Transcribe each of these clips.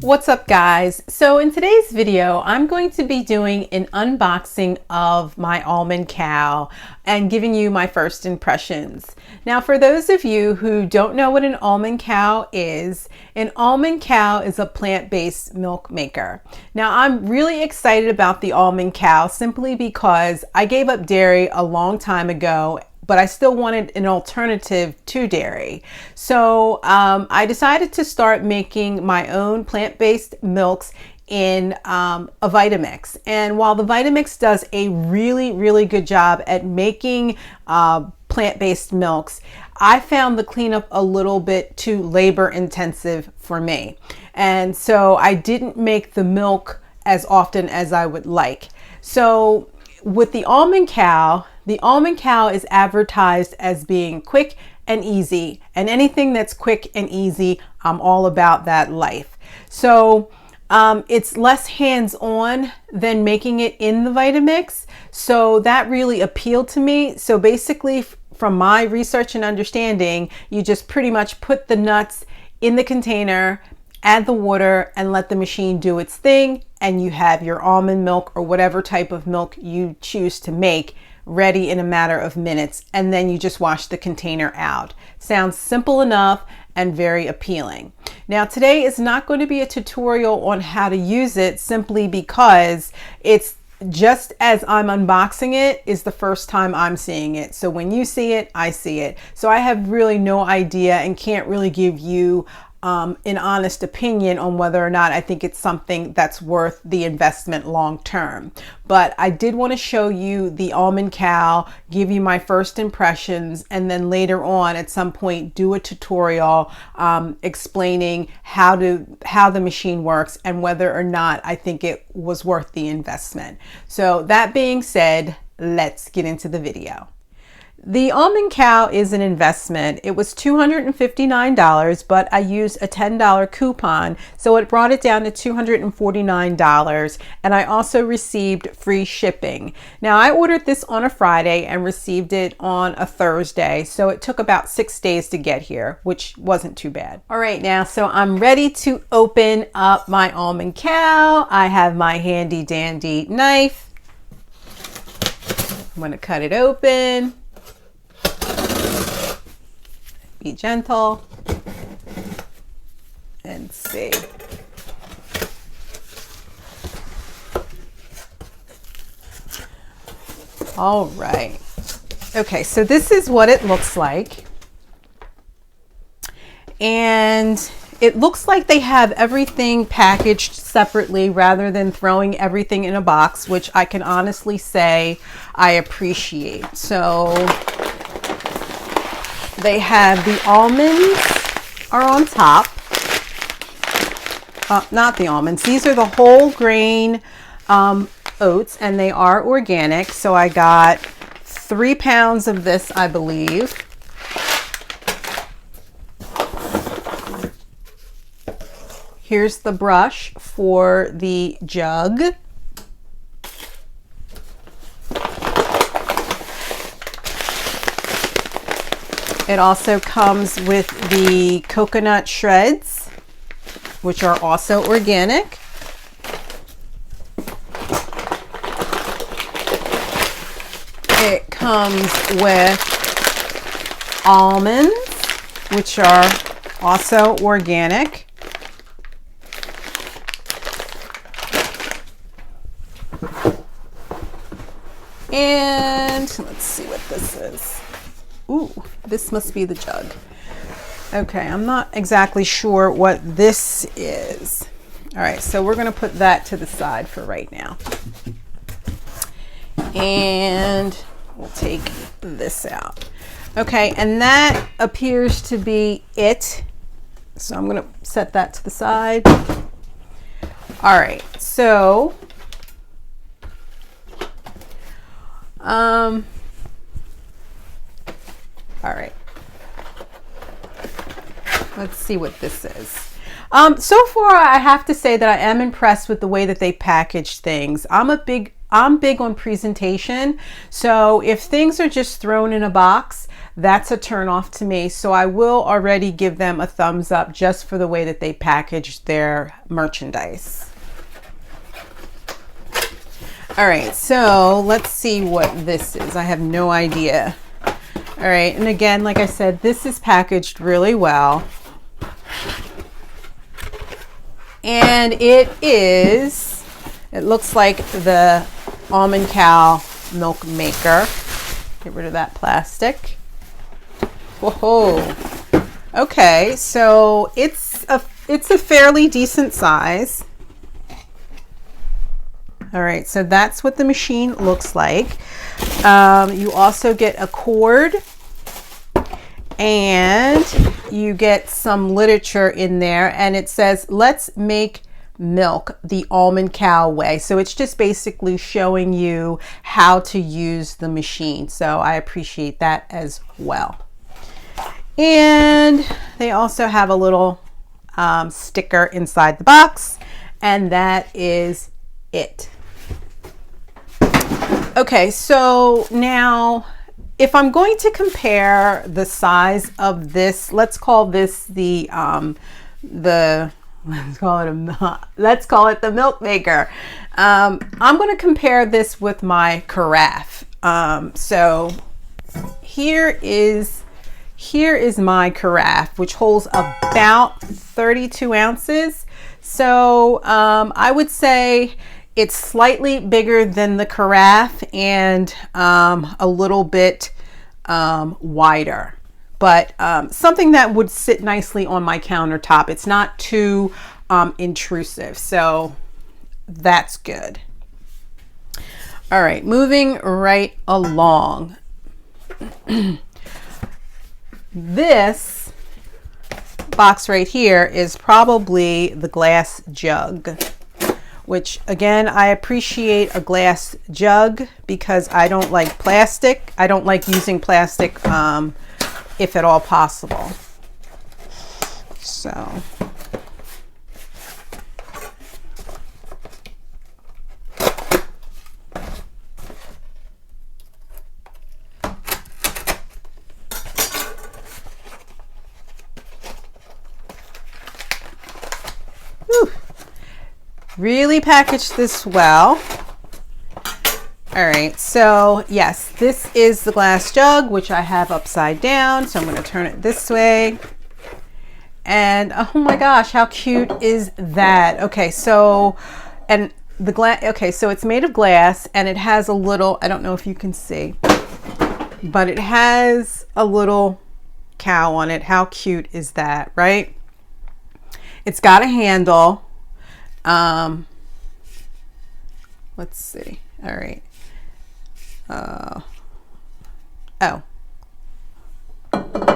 What's up, guys? So in today's video, I'm going to be doing an unboxing of my Almond Cow and giving you my first impressions. Now, for those of you who don't know what an Almond Cow is a plant-based milk maker. Now, I'm really excited about the Almond Cow simply because I gave up dairy a long time ago, but I still wanted an alternative to dairy. So I decided to start making my own plant-based milks in a Vitamix. And while the Vitamix does a really good job at making plant-based milks, I found the cleanup a little bit too labor intensive for me. And so I didn't make the milk as often as I would like. So with the Almond Cow is advertised as being quick and easy, and anything that's quick and easy, I'm all about that life. So it's less hands-on than making it in the Vitamix, so that really appealed to me. So basically, from my research and understanding, you just pretty much put the nuts in the container, add the water, and let the machine do its thing, and you have your almond milk or whatever type of milk you choose to make ready in a matter of minutes, and then you just wash the container out. Sounds simple enough and very appealing. Now, today is not going to be a tutorial on how to use it, simply because it's just as I'm unboxing it is the first time I'm seeing it. So when you see it, I see it. So I have really no idea and can't really give you an honest opinion on whether or not I think it's something that's worth the investment long term. But I did want to show you the Almond Cow, give you my first impressions, and then later on at some point do a tutorial explaining how the machine works and whether or not I think it was worth the investment. So that being said, let's get into the video. The Almond Cow is an investment. It was $259, but I used a $10 coupon, so it brought it down to $249, and I also received free shipping. Now, I ordered this on a Friday and received it on a Thursday, so it took about 6 days to get here, which wasn't too bad. All right, now, so I'm ready to open up my Almond Cow. I have my handy dandy knife. I'm gonna cut it open. Be gentle and see. All right. Okay, so this is what it looks like. And it looks like they have everything packaged separately rather than throwing everything in a box, which I can honestly say I appreciate. So they have the almonds are on top. Not the almonds. These are the whole grain oats, and they are organic. So I got 3 pounds of this, I believe. Here's the brush for the jug. It also comes with the coconut shreds, which are also organic. It comes with almonds, which are also organic. And let's see what this is. Ooh, this must be the jug. Okay, I'm not exactly sure what this is. All right, so we're gonna put that to the side for right now. And we'll take this out. Okay, and that appears to be it. So I'm gonna set that to the side. All right, so all right, let's see what this is. So far, I have to say that I am impressed with the way that they package things. I'm big on presentation. So if things are just thrown in a box, that's a turn off to me. So I will already give them a thumbs up just for the way that they package their merchandise. All right, so let's see what this is. I have no idea. All right, and again, like I said, this is packaged really well. And it looks like the Almond Cow milk maker. Get rid of that plastic. Whoa. Okay, so it's a fairly decent size. All right, so that's what the machine looks like. You also get a cord, and you get some literature in there, and it says, "Let's make milk the Almond Cow way." So it's just basically showing you how to use the machine. So I appreciate that as well. And they also have a little sticker inside the box, and that is it. Okay, so now if I'm going to compare the size of this, let's call this let's call it the milk maker. I'm going to compare this with my carafe. So here is my carafe, which holds about 32 ounces. So I would say it's slightly bigger than the carafe and a little bit wider, but something that would sit nicely on my countertop. It's not too intrusive, so that's good. All right, moving right along. This box right here is probably the glass jug, which again, I appreciate a glass jug because I don't like plastic. I don't like using plastic if at all possible. So really packaged this well. All right, so yes, this is the glass jug, which I have upside down. So I'm going to turn it this way. And oh my gosh, how cute is that? Okay, so, and the glass, okay, so it's made of glass and it has a little, I don't know if you can see, but it has a little cow on it. How cute is that, right? It's got a handle. Let's see. All right. Oh,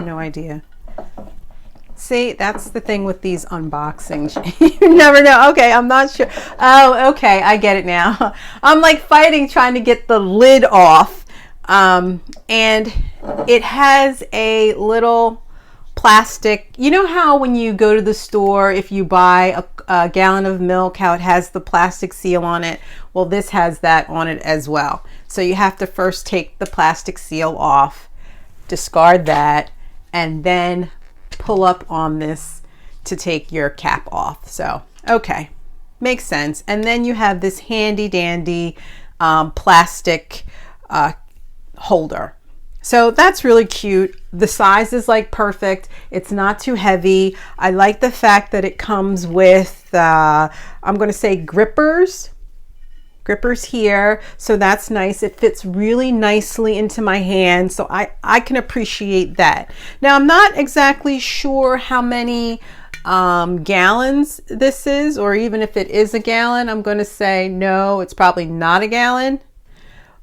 no idea. See, that's the thing with these unboxings. You never know. Okay, I'm not sure. Oh, okay, I get it now. I'm like fighting trying to get the lid off. And it has a little plastic. You know how when you go to the store, if you buy a gallon of milk, how it has the plastic seal on it? Well, this has that on it as well. So you have to first take the plastic seal off, discard that, and then pull up on this to take your cap off. So, okay, makes sense. And then you have this handy dandy plastic holder. So that's really cute. The size is like perfect. It's not too heavy. I like the fact that it comes with, I'm going to say grippers here. So that's nice. It fits really nicely into my hand. So I can appreciate that. Now I'm not exactly sure how many gallons this is, or even if it is a gallon. I'm going to say no, it's probably not a gallon.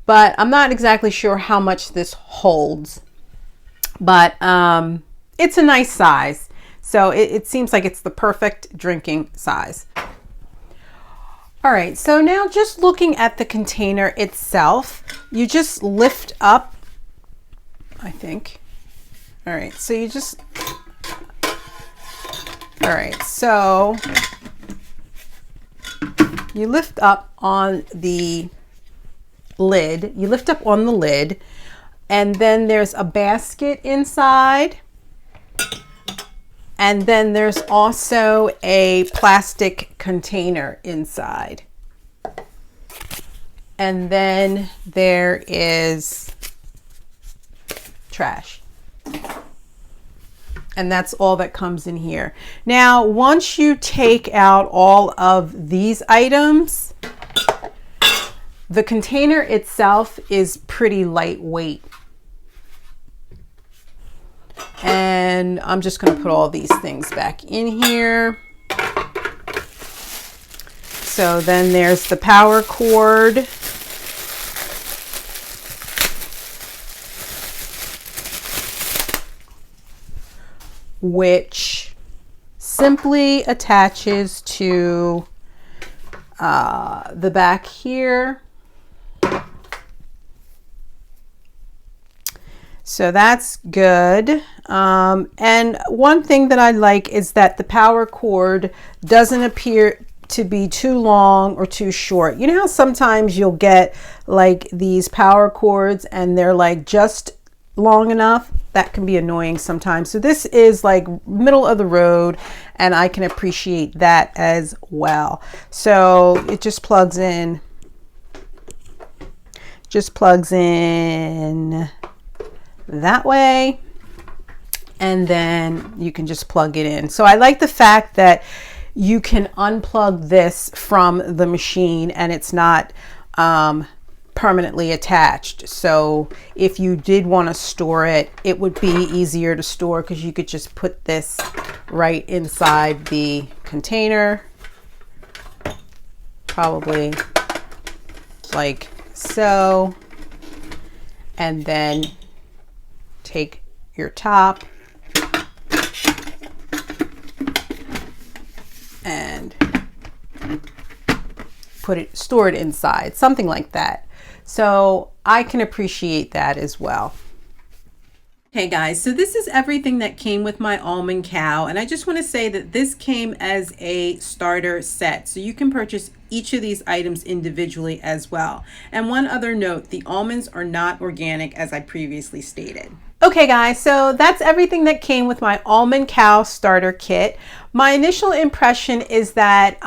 But I'm not exactly sure how much this holds, but it's a nice size. So it seems like it's the perfect drinking size. All right, so now just looking at the container itself, you just lift up, I think. All right, so you just, all right, so you lift up on the lid. You lift up on the lid. And then there's a basket inside. And then there's also a plastic container inside. And then there is trash. And that's all that comes in here. Now, once you take out all of these items, the container itself is pretty lightweight. And I'm just going to put all these things back in here. So then there's the power cord. Which simply attaches to the back here. So that's good. And one thing that I like is that the power cord doesn't appear to be too long or too short. You know how sometimes you'll get like these power cords and they're like just long enough? That can be annoying sometimes. So this is like middle of the road, and I can appreciate that as well. So it just plugs in that way, and then you can just plug it in. So I like the fact that you can unplug this from the machine and it's not permanently attached. So if you did want to store it, it would be easier to store because you could just put this right inside the container, probably like so, and then take your top and store it inside, something like that. So I can appreciate that as well. Hey guys, so this is everything that came with my Almond Cow, and I just want to say that this came as a starter set, so you can purchase each of these items individually as well. And one other note, the almonds are not organic, as I previously stated. Okay guys, so that's everything that came with my Almond Cow starter kit. My initial impression is that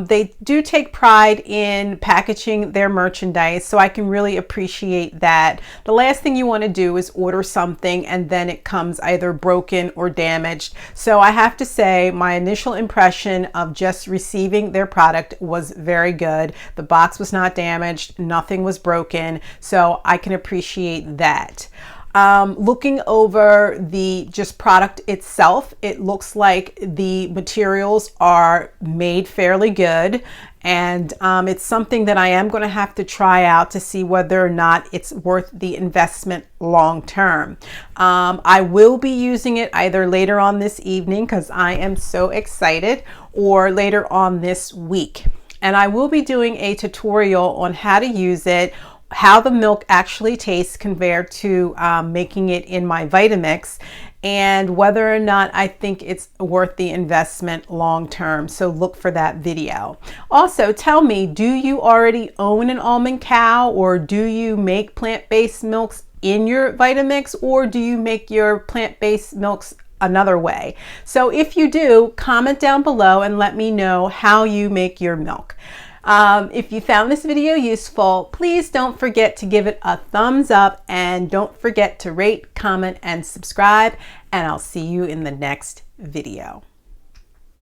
they do take pride in packaging their merchandise, so I can really appreciate that. The last thing you want to do is order something and then it comes either broken or damaged. So I have to say my initial impression of just receiving their product was very good. The box was not damaged, nothing was broken, so I can appreciate that. Looking over the just product itself, it looks like the materials are made fairly good, and it's something that I am going to have to try out to see whether or not it's worth the investment long term. I will be using it either later on this evening because I am so excited, or later on this week. And I will be doing a tutorial on how to use it, how the milk actually tastes compared to making it in my Vitamix, and whether or not I think it's worth the investment long term. So look for that video. Also, tell me, do you already own an Almond Cow, or do you make plant-based milks in your Vitamix, or do you make your plant-based milks another way? So if you do, comment down below and let me know how you make your milk. If you found this video useful, please don't forget to give it a thumbs up, and don't forget to rate, comment, and subscribe, and I'll see you in the next video.